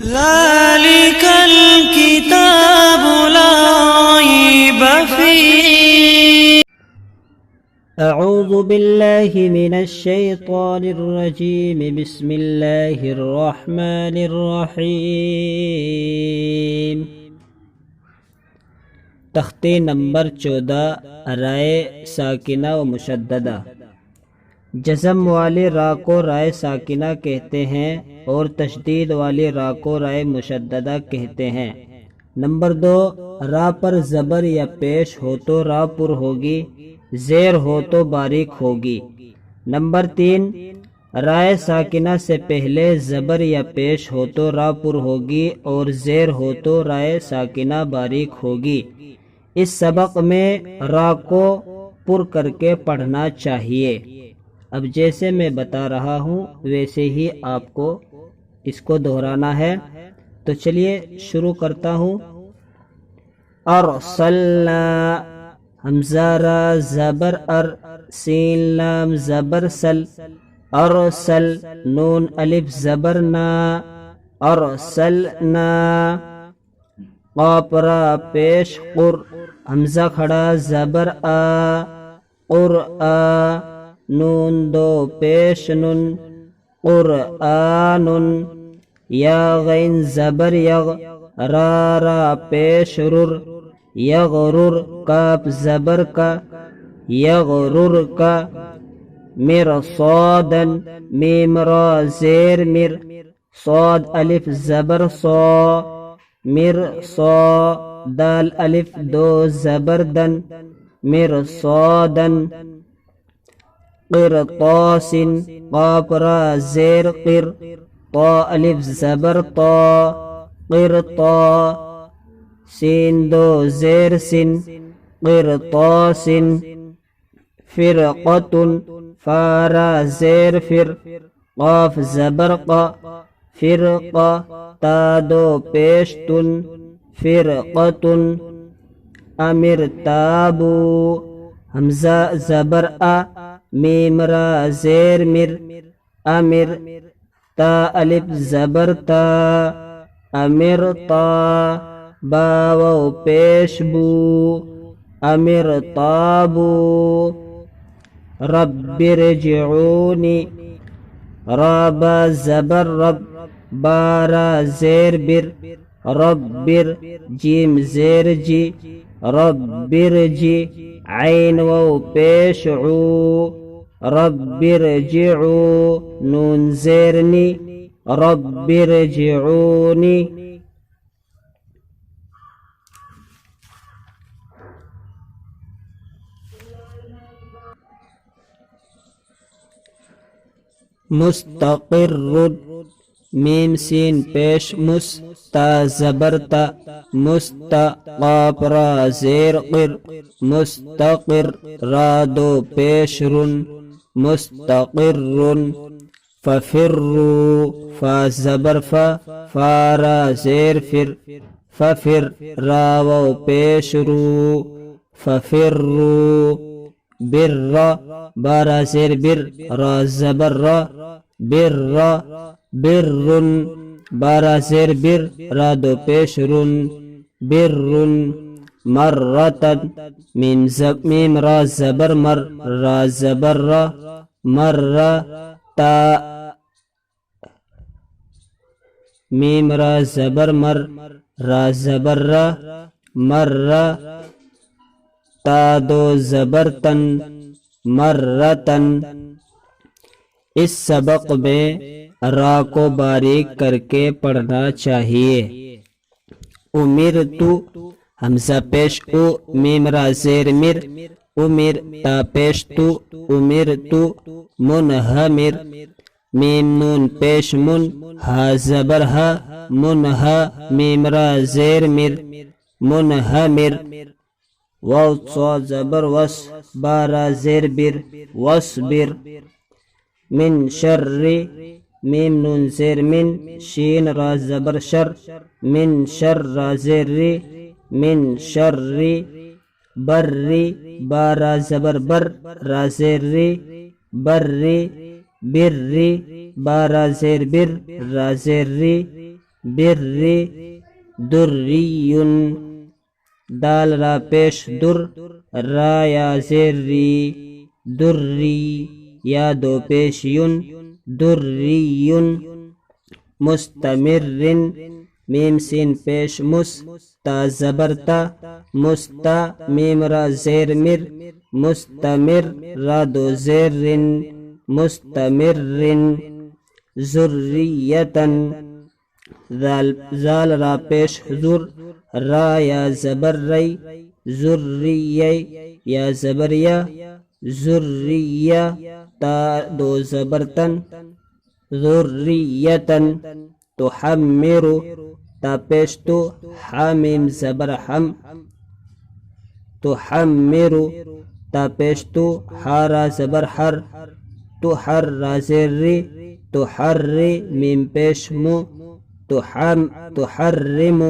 ذلك الكتاب لا ريب فيه. أعوذ بالله من الشيطان الرجيم. بسم الله الرحمن الرحيم. تختے نمبر 14 رائے ساکنہ و مشددہ. جزم والی را کو رائے ساکنہ کہتے ہیں اور تشدید والی را کو رائے مشددہ کہتے ہیں. نمبر 2، را پر زبر یا پیش ہو تو را پر ہوگی، زیر ہو تو باریک ہوگی. نمبر 3، رائے ساکنہ سے پہلے زبر یا پیش ہو تو را پر ہوگی اور زیر ہو تو رائے ساکنہ باریک ہوگی. اس سبق میں را کو پر کر کے پڑھنا چاہیے. اب جیسے میں بتا رہا ہوں ویسے ہی آپ کو اس کو دہرانا ہے. تو چلیے شروع کرتا ہوں. ارسلنا، حمزہ را زبر ار، سین لام زبر سل، ارسل، نون الف زبر نا، ارسلنا. قاف را پیش قر، حمزہ کھڑا زبر آ، قرآ، نون دو پیش نن، قرآن. یا غین زبر یغ، را را پیش رر، یغرر، کاف زبر کا، یغرر کا. مرصادن، میم را زیر مر، صاد الف زبر صا، مرصا، دال الف دو زبر دن، مرصادن. قرطاس، قاف را زیر قر، طا الف زبر طا، قرطا، سین دو زیر سن، قرطاس. فرقۃ، فا را زیر فر، قاف زبر قا، فرقہ، تا دو پیش تن، فرقۃ. امر تابو، حمزہ زبر آ، میم را زیر مر، امر، تا الف زبر تا، امر تا، باو پیش بو، امر تابو. رب ارجعونی، رابا زبر رب، بارا زیر بر، ربر، جیم زیر جی، ربر جی. عین و پیش عو، ربر جعو، نون زیرنی، ربر جعونی. مستقر، میم سین پیش مس، تا زبر تا، مستا، قاف را زیر قر، مستقر، را دو پیش رن، مستقر. ففرو، فا زبر فا، فا را زیر فر، ففر، را و پیش رو، ففرو. بر، بارا زیر بر، را زبر را، بر، برن، بارا زیر بر، را دو پیش رن، برن. مرتن، میم را زبر مر، را زبر را، مر، تا، میم را زبر مر، را زبر را، مر، تا دو زبر تن، مرتن. اس سبق میں را کو باریک کر کے پڑھنا چاہیے. امرتو، حمزہ پیش او، میم را زیر مر، امر، تا پیش تو، امرتو. منہمر، میم نون پیش من، ہا زبر ہا، منہا، میم را زیر مر، منہمر. واو صا زبر وس، بارا زیر بر، وصبر. من شر، میم نون زیر من، شین را زبر شر، من شر را زیر ری، من شر. بری، بارا زبر بر، را زیر ری، بری. بری، بارا زیر بر، را زیر ری، بر دری دال را پیش در را یا زیر ری دری یا دو پیش یون دری مستمر میم سین پیش مس تا زبر تا مستا میم را زیر مر مستمر را دو زیر مستمر ذریتن زال را پیش زر را یا زبر ری ذریہ یا زبر یا ذریہ تا دو زبرتن ذریتن تحمر تا پیش تو حامیم زبر حم تحمر تا پیش تو حارا زبر حر تحر را زیر ری تحر میم پیش مو تحرم